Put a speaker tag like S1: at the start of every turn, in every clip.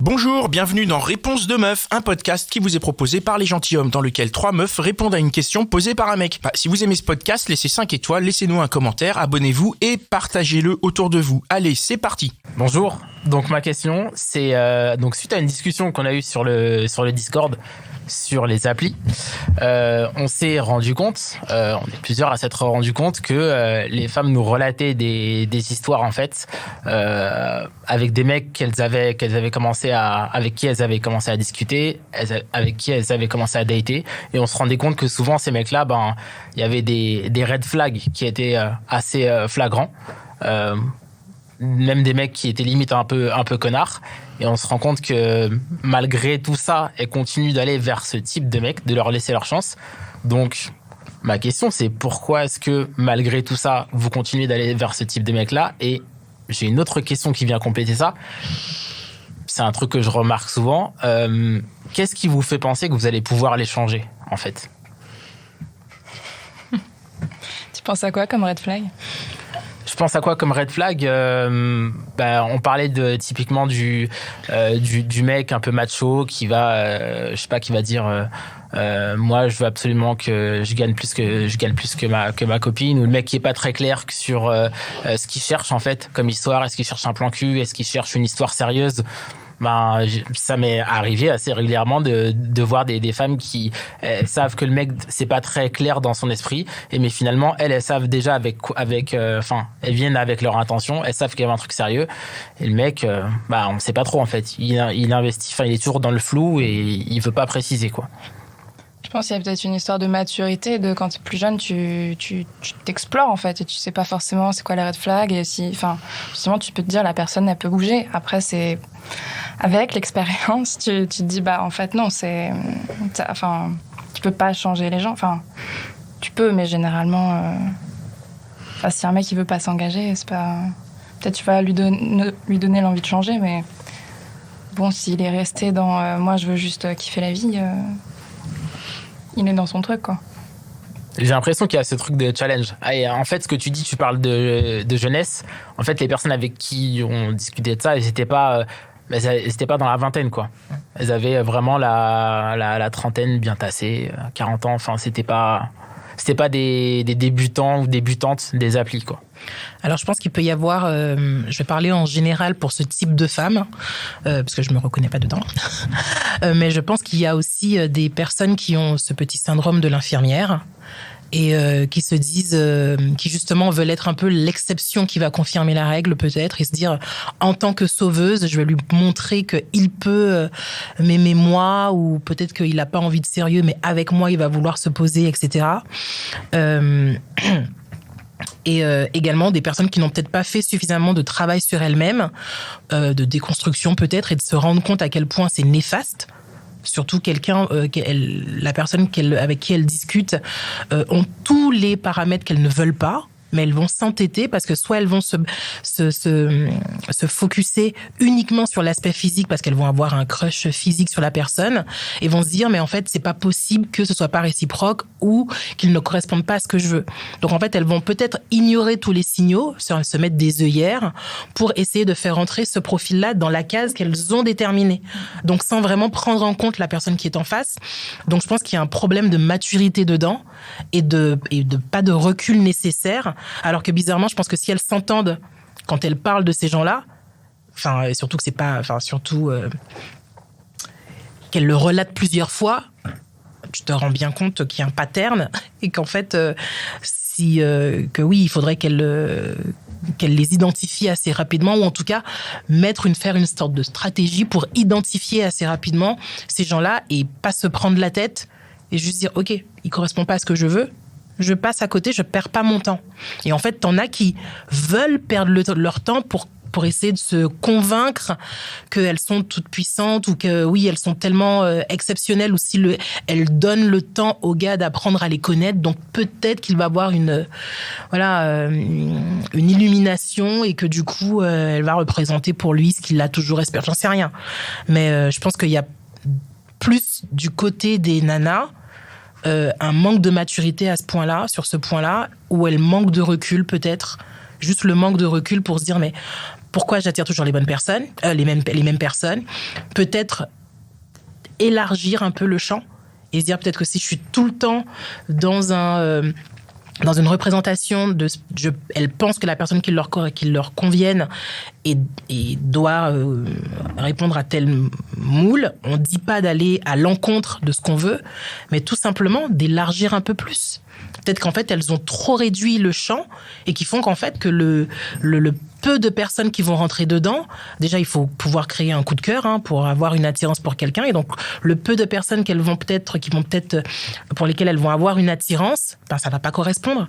S1: Bonjour, bienvenue dans Réponse de meuf, un podcast qui vous est proposé par les gentilshommes dans lequel 3 meufs répondent à une question posée par un mec. Si vous aimez ce podcast, laissez 5 étoiles, laissez-nous un commentaire, abonnez-vous et partagez-le autour de vous. Allez, c'est parti.
S2: Bonjour, donc ma question c'est donc suite à une discussion qu'on a eue sur le Discord sur les applis, on s'est rendu compte, on est plusieurs à s'être rendu compte que les femmes nous relataient des histoires en fait avec des mecs avec qui elles avaient commencé à discuter, avec qui elles avaient commencé à dater, et on se rendait compte que souvent ces mecs-là, il y avait des red flags qui étaient assez flagrants. Même des mecs qui étaient limite un peu connards, et on se rend compte que malgré tout ça, elles continuent d'aller vers ce type de mecs, de leur laisser leur chance. Donc ma question c'est pourquoi est-ce que malgré tout ça vous continuez d'aller vers ce type de mecs là? Et j'ai une autre question qui vient compléter ça, c'est un truc que je remarque souvent, qu'est-ce qui vous fait penser que vous allez pouvoir les changer en fait?
S3: Tu penses à quoi comme red flag?
S2: Je pense à quoi comme red flag? On parlait typiquement du mec un peu macho qui va, qui va dire moi je veux absolument que je gagne plus que ma copine, ou le mec qui est pas très clair sur ce qu'il cherche en fait comme histoire. Est-ce qu'il cherche un plan cul? Est-ce qu'il cherche une histoire sérieuse? Ça m'est arrivé assez régulièrement de voir des femmes qui savent que le mec c'est pas très clair dans son esprit, mais finalement elles savent déjà elles viennent avec leur intention, elles savent qu'il y a un truc sérieux, et le mec on sait pas trop en fait, il investit, il est toujours dans le flou et il veut pas préciser quoi.
S3: Je pense qu'il y a peut-être une histoire de maturité, de quand tu es plus jeune, tu t'explores en fait, et tu sais pas forcément c'est quoi les red flags, et justement tu peux te dire la personne elle peut bouger. Après c'est avec l'expérience, tu te dis en fait non, tu peux pas changer les gens, tu peux, mais généralement si un mec il veut pas s'engager, c'est pas, peut-être tu vas lui donner l'envie de changer, mais bon, s'il est resté dans moi je veux juste kiffer la vie, il est dans son truc quoi.
S2: J'ai l'impression qu'il y a ce truc de challenge. Et en fait, ce que tu dis, tu parles de jeunesse. En fait, les personnes avec qui on discutait de ça, elles n'étaient pas dans la vingtaine, quoi. Elles avaient vraiment la trentaine bien tassée, 40 ans. Enfin, c'était pas des débutants ou débutantes des applis, quoi.
S4: Alors, je pense qu'il peut y avoir, je vais parler en général pour ce type de femmes, parce que je me reconnais pas dedans, mais je pense qu'il y a aussi des personnes qui ont ce petit syndrome de l'infirmière, et qui se disent, qui justement veulent être un peu l'exception qui va confirmer la règle peut-être, et se dire en tant que sauveuse, je vais lui montrer qu'il peut m'aimer moi, ou peut-être qu'il n'a pas envie de sérieux, mais avec moi il va vouloir se poser, etc. Et également des personnes qui n'ont peut-être pas fait suffisamment de travail sur elles-mêmes, de déconstruction peut-être, et de se rendre compte à quel point c'est néfaste. Surtout la personne avec qui elles discutent ont tous les paramètres qu'elles ne veulent pas, mais elles vont s'entêter parce que soit elles vont se focuser uniquement sur l'aspect physique parce qu'elles vont avoir un crush physique sur la personne, et vont se dire mais en fait c'est pas possible que ce soit pas réciproque, ou qu'ils ne correspondent pas à ce que je veux. Donc en fait elles vont peut-être ignorer tous les signaux, se mettre des œillères pour essayer de faire entrer ce profil-là dans la case qu'elles ont déterminée, donc sans vraiment prendre en compte la personne qui est en face. Donc je pense qu'il y a un problème de maturité dedans, et de pas de recul nécessaire. Alors que bizarrement, je pense que si elles s'entendent quand elles parlent de ces gens-là, et surtout que c'est pas, qu'elles le relatent plusieurs fois, tu te rends bien compte qu'il y a un pattern, et qu'en fait, il faudrait qu'elles les identifient assez rapidement, ou en tout cas faire une sorte de stratégie pour identifier assez rapidement ces gens-là, et pas se prendre la tête et juste dire ok, il correspond pas à ce que je veux, je passe à côté, je perds pas mon temps. Et en fait, t'en as qui veulent perdre leur temps pour essayer de se convaincre qu'elles sont toutes puissantes, ou que oui, elles sont tellement exceptionnelles, ou si elles donnent le temps au gars d'apprendre à les connaître, donc peut-être qu'il va avoir une illumination, et que du coup elle va représenter pour lui ce qu'il a toujours espéré. J'en sais rien, mais je pense qu'il y a plus du côté des nanas un manque de maturité à ce point-là, sur ce point-là, où elles manquent de recul peut-être, juste le manque de recul pour se dire mais pourquoi j'attire toujours les bonnes personnes, les mêmes personnes. Peut-être élargir un peu le champ et se dire peut-être que si je suis tout le temps dans une représentation elle pense que la personne qui leur convienne et doit répondre à tel moule. On ne dit pas d'aller à l'encontre de ce qu'on veut, mais tout simplement d'élargir un peu plus. Peut-être qu'en fait, elles ont trop réduit le champ et qui font qu'en fait, que le peu de personnes qui vont rentrer dedans, déjà, il faut pouvoir créer un coup de cœur pour avoir une attirance pour quelqu'un. Et donc, le peu de personnes pour lesquelles elles vont avoir une attirance, ça ne va pas correspondre.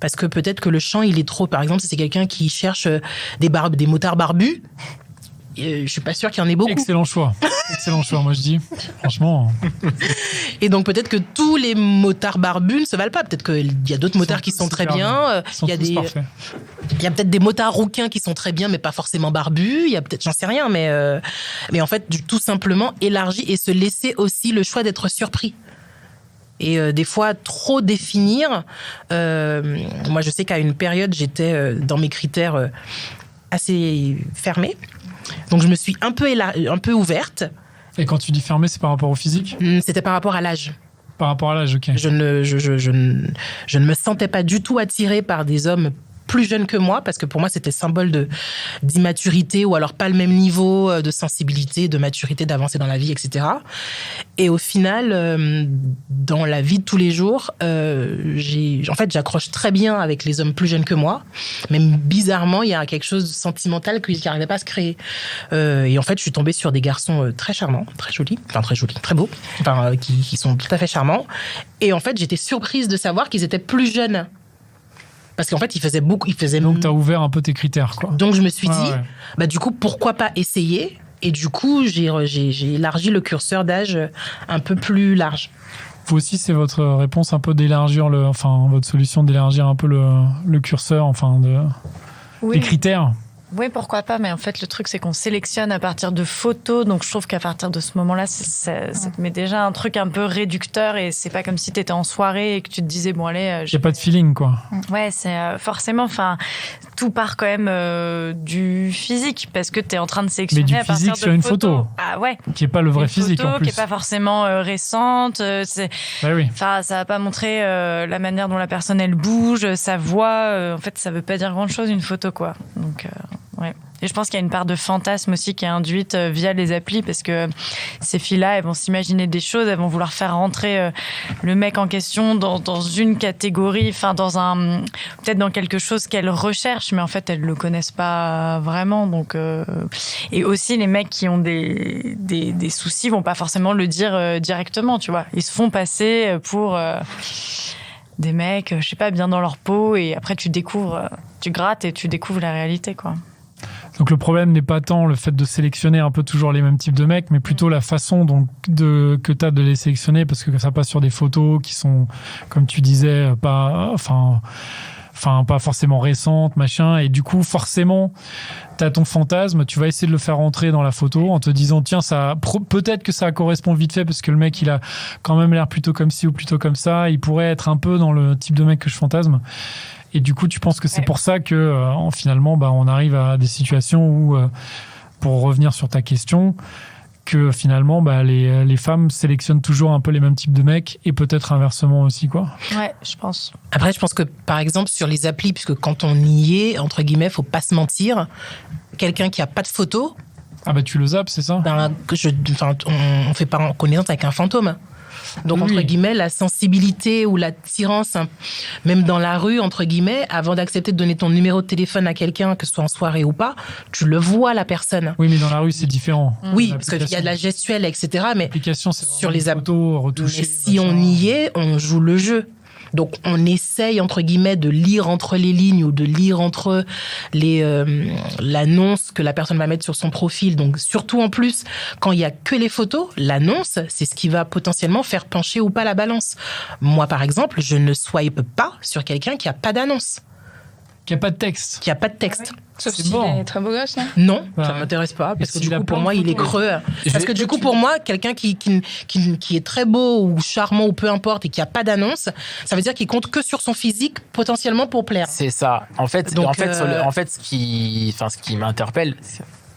S4: Parce que peut-être que le champ, il est trop... Par exemple, si c'est quelqu'un qui cherche des motards barbus, je suis pas sûre qu'il y en ait beaucoup.
S5: Excellent choix, moi je dis. Franchement.
S4: Et donc peut-être que tous les motards barbus ne se valent pas. Peut-être qu'il y a d'autres motards qui sont très bien. Il y a peut-être des motards rouquins qui sont très bien, mais pas forcément barbus. Il y a peut-être, j'en sais rien, mais en fait, tout simplement élargir et se laisser aussi le choix d'être surpris. Et des fois, trop définir. Moi, je sais qu'à une période, j'étais dans mes critères assez fermés. Donc, je me suis un peu ouverte.
S5: Et quand tu dis fermé, c'est par rapport au physique ?
S4: C'était par rapport à l'âge.
S5: Par rapport à l'âge, ok.
S4: Je ne me sentais pas du tout attirée par des hommes plus jeunes que moi, parce que pour moi, c'était symbole d'immaturité ou alors pas le même niveau de sensibilité, de maturité, d'avancer dans la vie, etc. Et au final, dans la vie de tous les jours, j'accroche très bien avec les hommes plus jeunes que moi. Même bizarrement, il y a quelque chose de sentimental qui n'arrivait pas à se créer. Et en fait, je suis tombée sur des garçons très charmants, très jolis, très beaux, qui sont tout à fait charmants. Et en fait, j'étais surprise de savoir qu'ils étaient plus jeunes. Parce qu'en fait, il faisait beaucoup.
S5: Donc, tu as ouvert un peu tes critères, quoi.
S4: Donc, je me suis dit, du coup, pourquoi pas essayer ? Et du coup, j'ai élargi le curseur d'âge un peu plus large.
S5: Vous aussi, c'est votre réponse un peu d'élargir votre solution d'élargir un peu le curseur, les critères.
S6: Oui, pourquoi pas, mais en fait, le truc, c'est qu'on sélectionne à partir de photos, donc je trouve qu'à partir de ce moment-là, ça te met déjà un truc un peu réducteur, et c'est pas comme si t'étais en soirée et que tu te disais, bon, allez...
S5: J'ai pas de feeling, quoi.
S6: Ouais, c'est forcément, tout part quand même du physique, parce que t'es en train de sélectionner à partir de
S5: sur une photo.
S6: Ah ouais.
S5: Qui est pas le vrai physique, en plus.
S6: Qui est pas forcément récente,
S5: oui.
S6: ça va pas montrer la manière dont la personne, elle bouge, sa voix, en fait, ça veut pas dire grand-chose, une photo, quoi. Donc... Ouais. Et je pense qu'il y a une part de fantasme aussi qui est induite via les applis, parce que ces filles-là, elles vont s'imaginer des choses, elles vont vouloir faire rentrer le mec en question dans une catégorie, peut-être dans quelque chose qu'elles recherchent, mais en fait elles le connaissent pas vraiment. Donc et aussi les mecs qui ont des soucis vont pas forcément le dire directement, tu vois. Ils se font passer pour des mecs, je sais pas, bien dans leur peau, et après tu grattes et tu découvres la réalité, quoi.
S5: Donc le problème n'est pas tant le fait de sélectionner un peu toujours les mêmes types de mecs, mais plutôt la façon que tu as de les sélectionner, parce que ça passe sur des photos qui sont, comme tu disais, pas forcément récentes, machin, et du coup forcément t'as ton fantasme, tu vas essayer de le faire rentrer dans la photo en te disant tiens, peut-être que ça correspond vite fait parce que le mec il a quand même l'air plutôt comme ci ou plutôt comme ça, il pourrait être un peu dans le type de mec que je fantasme. Et du coup, tu penses que c'est pour ça que finalement, on arrive à des situations où, pour revenir sur ta question, que finalement, les femmes sélectionnent toujours un peu les mêmes types de mecs, et peut-être inversement aussi, quoi.
S6: Ouais, je pense.
S4: Après, je pense que, par exemple, sur les applis, puisque quand on y est, entre guillemets, faut pas se mentir, quelqu'un qui a pas de photo...
S5: tu le zappes, c'est ça ?
S4: On fait pas connaissance avec un fantôme. Donc, entre guillemets, la sensibilité ou l'attirance, même dans la rue, entre guillemets, avant d'accepter de donner ton numéro de téléphone à quelqu'un, que ce soit en soirée ou pas, tu le vois, la personne.
S5: Oui, mais dans la rue, c'est différent.
S4: Oui, parce qu'il y a de la gestuelle, etc. Mais
S5: l'application, c'est
S4: sur les
S5: photos retouchées.
S4: Mais si on y est, on joue le jeu. Donc, on essaye, entre guillemets, de lire entre les lignes ou de lire entre l'annonce que la personne va mettre sur son profil. Donc, surtout en plus, quand il y a que les photos, l'annonce, c'est ce qui va potentiellement faire pencher ou pas la balance. Moi, par exemple, je ne swipe pas sur quelqu'un qui a pas d'annonce.
S5: Qu'il n'y a pas de texte.
S4: Qu'il n'y a pas de texte.
S3: Sauf
S5: C'est
S3: s'il
S5: bon.
S3: est très beau gosse, non?
S4: Non,
S5: Bah,
S4: ça m'intéresse pas parce que
S5: s'il
S4: du
S5: a
S4: coup
S5: plein
S4: pour
S5: de
S4: moi il est
S5: photos.
S4: creux. Parce que du coup pour moi quelqu'un qui est très beau ou charmant ou peu importe et qui a pas d'annonce, ça veut dire qu'il compte que sur son physique potentiellement pour plaire.
S2: C'est ça. En fait,
S4: Donc,
S2: ce qui m'interpelle,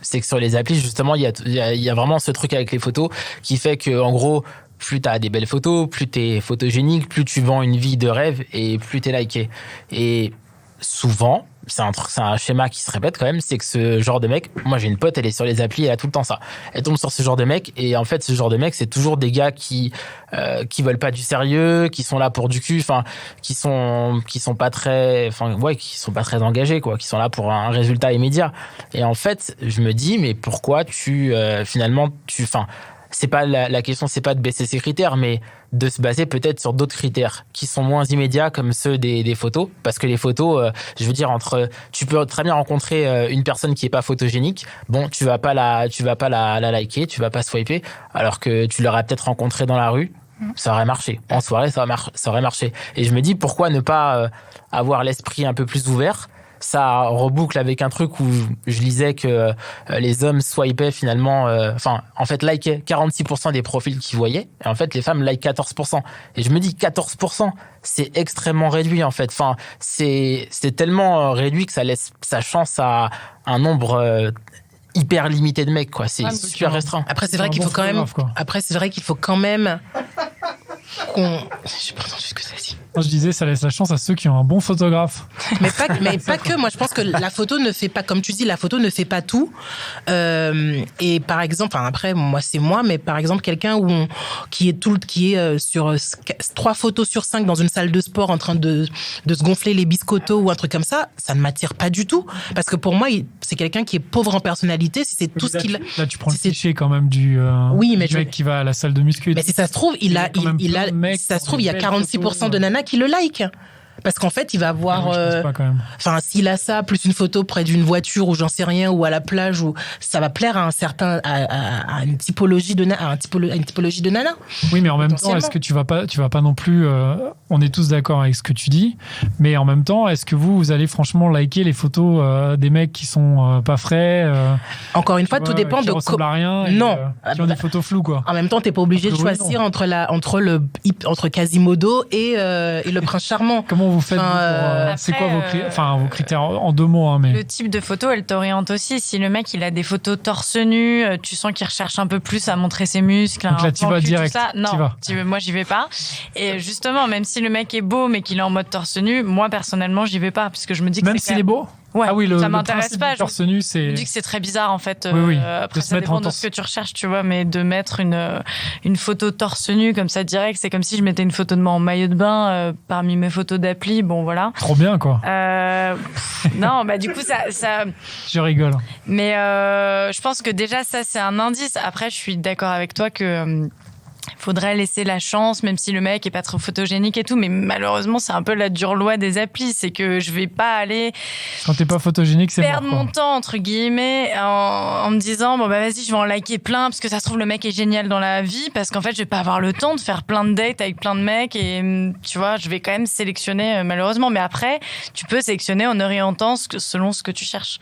S2: c'est que sur les applis, justement, il y a vraiment ce truc avec les photos qui fait que, en gros, plus t'as des belles photos, plus t'es photogénique, plus tu vends une vie de rêve et plus t'es liké. Et souvent, c'est un schéma qui se répète quand même, c'est que ce genre de mec, moi j'ai une pote, elle est sur les applis, elle a tout le temps ça. Elle tombe sur ce genre de mec et en fait ce genre de mec, c'est toujours des gars qui veulent pas du sérieux, qui sont là pour du cul, enfin qui sont pas très engagés quoi, qui sont là pour un résultat immédiat. Et en fait, je me dis mais pourquoi c'est pas la question, c'est pas de baisser ses critères, mais de se baser peut-être sur d'autres critères qui sont moins immédiats comme ceux des photos, parce que les photos, je veux dire, tu peux très bien rencontrer une personne qui est pas photogénique, bon, tu vas pas la liker, tu vas pas swiper, alors que tu l'aurais peut-être rencontré dans la rue, ça aurait marché. En soirée, ça aurait marché. Et je me dis, pourquoi ne pas avoir l'esprit un peu plus ouvert? Ça reboucle avec un truc où je lisais que les hommes swipaient finalement, en fait, likaient 46% des profils qu'ils voyaient, et en fait, les femmes likent 14%. Et je me dis, 14%, c'est extrêmement réduit, en fait. Enfin, c'est tellement réduit que ça laisse sa chance à un nombre hyper limité de mecs, quoi. C'est super restreint.
S4: Après, c'est vrai qu'il faut quand même. Après, c'est vrai qu'il faut quand même qu'on. J'ai pas entendu ce que ça dit.
S5: Moi, je disais, ça laisse la chance à ceux qui ont un bon photographe.
S4: Mais pas que. Moi, je pense que la photo ne fait pas, comme tu dis, la photo ne fait pas tout. Et par exemple, après, moi, c'est moi, mais par exemple, quelqu'un qui est sur 3 photos sur 5 dans une salle de sport en train de se gonfler les biscottos ou un truc comme ça ne m'attire pas du tout. Parce que pour moi, c'est quelqu'un qui est pauvre en personnalité. Si c'est tout ce qu'il.
S5: Là, tu prends le cliché quand même du mec qui va à la salle de muscu.
S4: Mais si ça se trouve, il y a 46% de nanas qui le like. Parce qu'en fait, il va avoir. Enfin, s'il a ça, plus une photo près d'une voiture ou j'en sais rien, ou à la plage, ou ça va plaire à à une typologie de nana.
S5: Oui, mais en même temps, est-ce que tu vas pas non plus. On est tous d'accord avec ce que tu dis, mais en même temps, est-ce que vous allez franchement liker les photos des mecs qui sont pas frais
S4: Encore une fois, tout dépend
S5: qui ressemblent à rien.
S4: Non.
S5: Qui ont des photos floues, quoi.
S4: En même temps, t'es pas obligé de choisir entre Quasimodo et le prince charmant.
S5: Comment vous faites c'est quoi vos critères en 2 mots, hein, mais...
S6: Le type de photo, elle t'oriente aussi. Si le mec il a des photos torse nu, tu sens qu'il recherche un peu plus à montrer ses muscles.
S5: Donc là, tu vas direct.
S6: Non, moi j'y vais pas. Et justement, même si le mec est beau mais qu'il est en mode torse nu, moi personnellement j'y vais pas parce que je me dis que
S5: même s'il est beau.
S6: Ouais,
S5: ah oui,
S6: ça m'intéresse pas.
S5: Torse nu,
S6: je me dis que c'est très bizarre en fait.
S5: Oui.
S6: Après, ça dépend de ce que tu recherches, tu vois, mais de mettre une photo torse nu comme ça direct, c'est comme si je mettais une photo de moi en maillot de bain parmi mes photos d'appli. Bon, voilà.
S5: Trop bien, quoi.
S6: Non, bah du coup, ça.
S5: Je rigole.
S6: Mais je pense que déjà, ça, c'est un indice. Après, je suis d'accord avec toi que. Faudrait laisser la chance, même si le mec est pas trop photogénique et tout, mais malheureusement c'est un peu la dure loi des applis, c'est que je vais pas aller
S5: quand t'es pas photogénique, c'est
S6: perdre mon temps entre guillemets en me disant bon bah vas-y je vais en liker plein parce que ça se trouve le mec est génial dans la vie, parce qu'en fait je vais pas avoir le temps de faire plein de dates avec plein de mecs et tu vois je vais quand même sélectionner malheureusement, mais après tu peux sélectionner en orientant selon ce que tu cherches,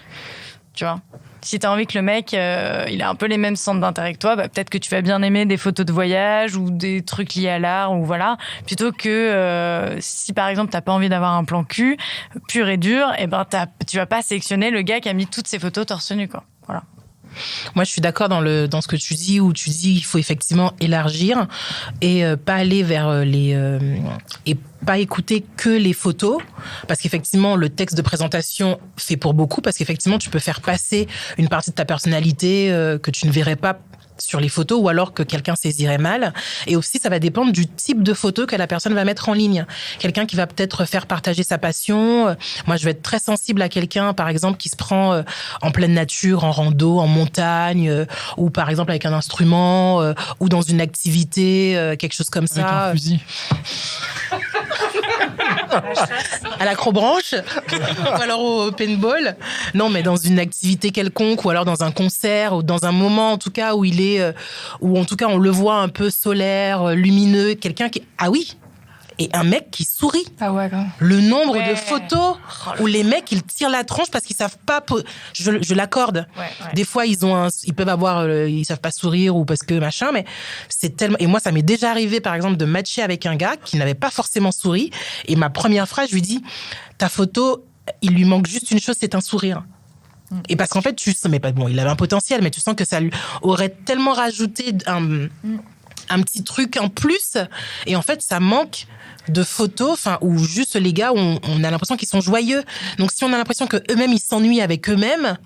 S6: tu vois. Si t'as envie que le mec, il a un peu les mêmes centres d'intérêt que toi, bah, peut-être que tu vas bien aimer des photos de voyage ou des trucs liés à l'art ou voilà. Plutôt que si par exemple t'as pas envie d'avoir un plan cul pur et dur, et ben tu vas pas sélectionner le gars qui a mis toutes ses photos torse nu, quoi. Voilà.
S4: Moi, je suis d'accord dans ce que tu dis, où tu dis qu'il faut effectivement élargir et pas aller vers et pas écouter que les photos, parce qu'effectivement le texte de présentation fait pour beaucoup, parce qu'effectivement tu peux faire passer une partie de ta personnalité que tu ne verrais pas sur les photos, ou alors que quelqu'un saisirait mal. Et aussi, ça va dépendre du type de photo que la personne va mettre en ligne. Quelqu'un qui va peut-être faire partager sa passion. Moi, je vais être très sensible à quelqu'un, par exemple, qui se prend en pleine nature, en rando, en montagne, ou par exemple avec un instrument, ou dans une activité, quelque chose comme ça.
S5: Avec un fusil.
S4: À l'acrobranche ou alors au paintball. Non, mais dans une activité quelconque, ou alors dans un concert, ou dans un moment en tout cas où où en tout cas on le voit un peu solaire, lumineux, quelqu'un qui... Ah oui, et un mec qui sourit.
S3: Ah ouais, grave.
S4: Le nombre
S6: Ouais.
S4: de photos où les mecs, ils tirent la tronche parce qu'ils savent pas... Je l'accorde.
S6: Ouais.
S4: Des fois, ils peuvent avoir... ils savent pas sourire ou parce que machin, mais c'est tellement... Et moi, ça m'est déjà arrivé, par exemple, de matcher avec un gars qui n'avait pas forcément souri. Et ma première phrase, je lui dis, ta photo, il lui manque juste une chose, c'est un sourire. Et parce qu'en fait, mais pas bon, il avait un potentiel, mais tu sens que ça lui aurait tellement rajouté un petit truc en plus. Et en fait, ça manque de photos, enfin, où juste les gars, on a l'impression qu'ils sont joyeux. Donc, si on a l'impression que eux-mêmes ils s'ennuient avec eux-mêmes,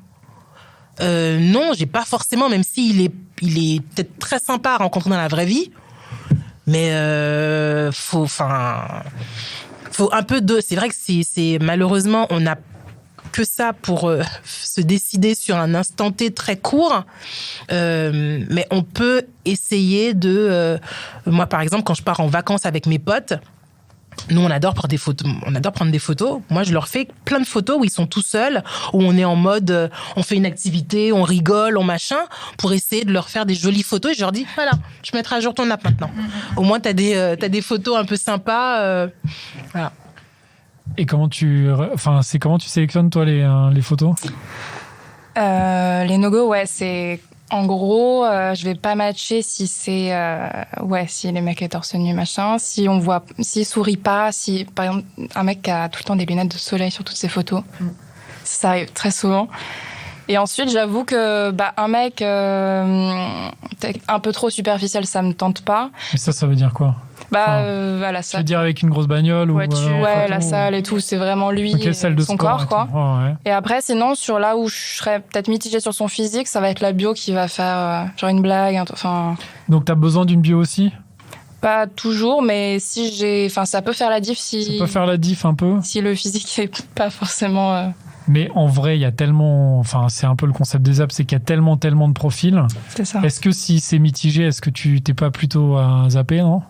S4: non, j'ai pas forcément, même s'il est peut-être très sympa à rencontrer dans la vraie vie, mais faut un peu de. C'est vrai que c'est malheureusement, on a que ça pour se décider sur un instant T très court, mais on peut essayer de... moi, par exemple, quand je pars en vacances avec mes potes, nous, on adore prendre des photos. Moi, je leur fais plein de photos où ils sont tout seuls, où on est en mode, on fait une activité, on rigole, on machin, pour essayer de leur faire des jolies photos. Et je leur dis, voilà, je mettrai à jour ton app maintenant. Au moins, t'as des photos un peu sympas. Voilà.
S5: Et comment tu sélectionnes, toi, les photos?
S3: Les no-go, ouais, c'est... En gros, je vais pas matcher si c'est... si les mecs est torse nu, machin. S'il sourit pas, si, par exemple, un mec qui a tout le temps des lunettes de soleil sur toutes ses photos. Ça arrive très souvent. Et ensuite, j'avoue que un mec un peu trop superficiel, ça me tente pas.
S5: Mais ça veut dire quoi?
S3: La
S5: Tu
S3: salle.
S5: veux dire avec une grosse bagnole
S3: Ouais,
S5: ou
S3: la salle et tout, c'est vraiment lui,
S5: celle de
S3: son
S5: sport
S3: corps,
S5: et
S3: quoi.
S5: tout. Oh, ouais.
S3: Et après, sinon, sur là où je serais peut-être mitigée sur son physique, ça va être la bio qui va faire genre une blague. Enfin,
S5: Donc, t'as besoin d'une bio aussi?
S3: pas toujours, mais si ça peut faire la diff
S5: Ça peut faire la diff un peu?
S3: si le physique est pas forcément...
S5: Mais en vrai, il y a tellement... Enfin, c'est un peu le concept des apps, c'est qu'il y a tellement de profils.
S3: C'est ça.
S5: Est-ce que si c'est mitigé, est-ce que tu t'es pas plutôt à zapper, non?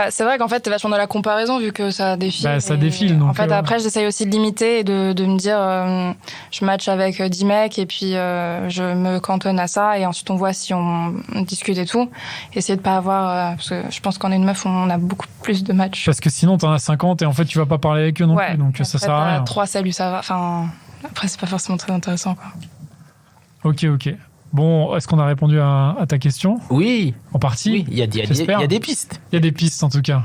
S3: C'est vrai qu'en fait, t'es vachement dans la comparaison vu que ça défile.
S5: Ça défile, donc,
S3: en fait, après, j'essaye aussi de limiter et de me dire, je match avec 10 mecs et puis je me cantonne à ça et ensuite on voit si on discute et tout. Essayer de pas avoir... parce que je pense qu'en une meuf, on a beaucoup plus de matchs.
S5: Parce que sinon, t'en as 50 et en fait, tu vas pas parler avec eux non plus, donc ça sert à rien.
S3: 3 salut, ça va. Enfin, après, c'est pas forcément très intéressant, quoi.
S5: Ok. Bon, est-ce qu'on a répondu à ta question?
S2: Oui.
S5: En partie?
S2: Oui, il y a des pistes.
S5: Il y a des pistes en tout cas.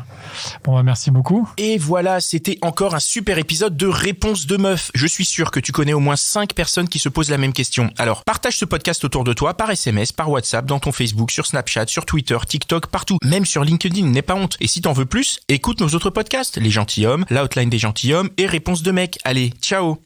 S5: Bon, merci beaucoup.
S1: Et voilà, c'était encore un super épisode de Réponse de Meuf. Je suis sûr que tu connais au moins 5 personnes qui se posent la même question. Alors, partage ce podcast autour de toi par SMS, par WhatsApp, dans ton Facebook, sur Snapchat, sur Twitter, TikTok, partout. Même sur LinkedIn, n'aie pas honte. Et si t'en veux plus, écoute nos autres podcasts. Les Gentilshommes, l'Outline des Gentilshommes et Réponse de Mec. Allez, ciao!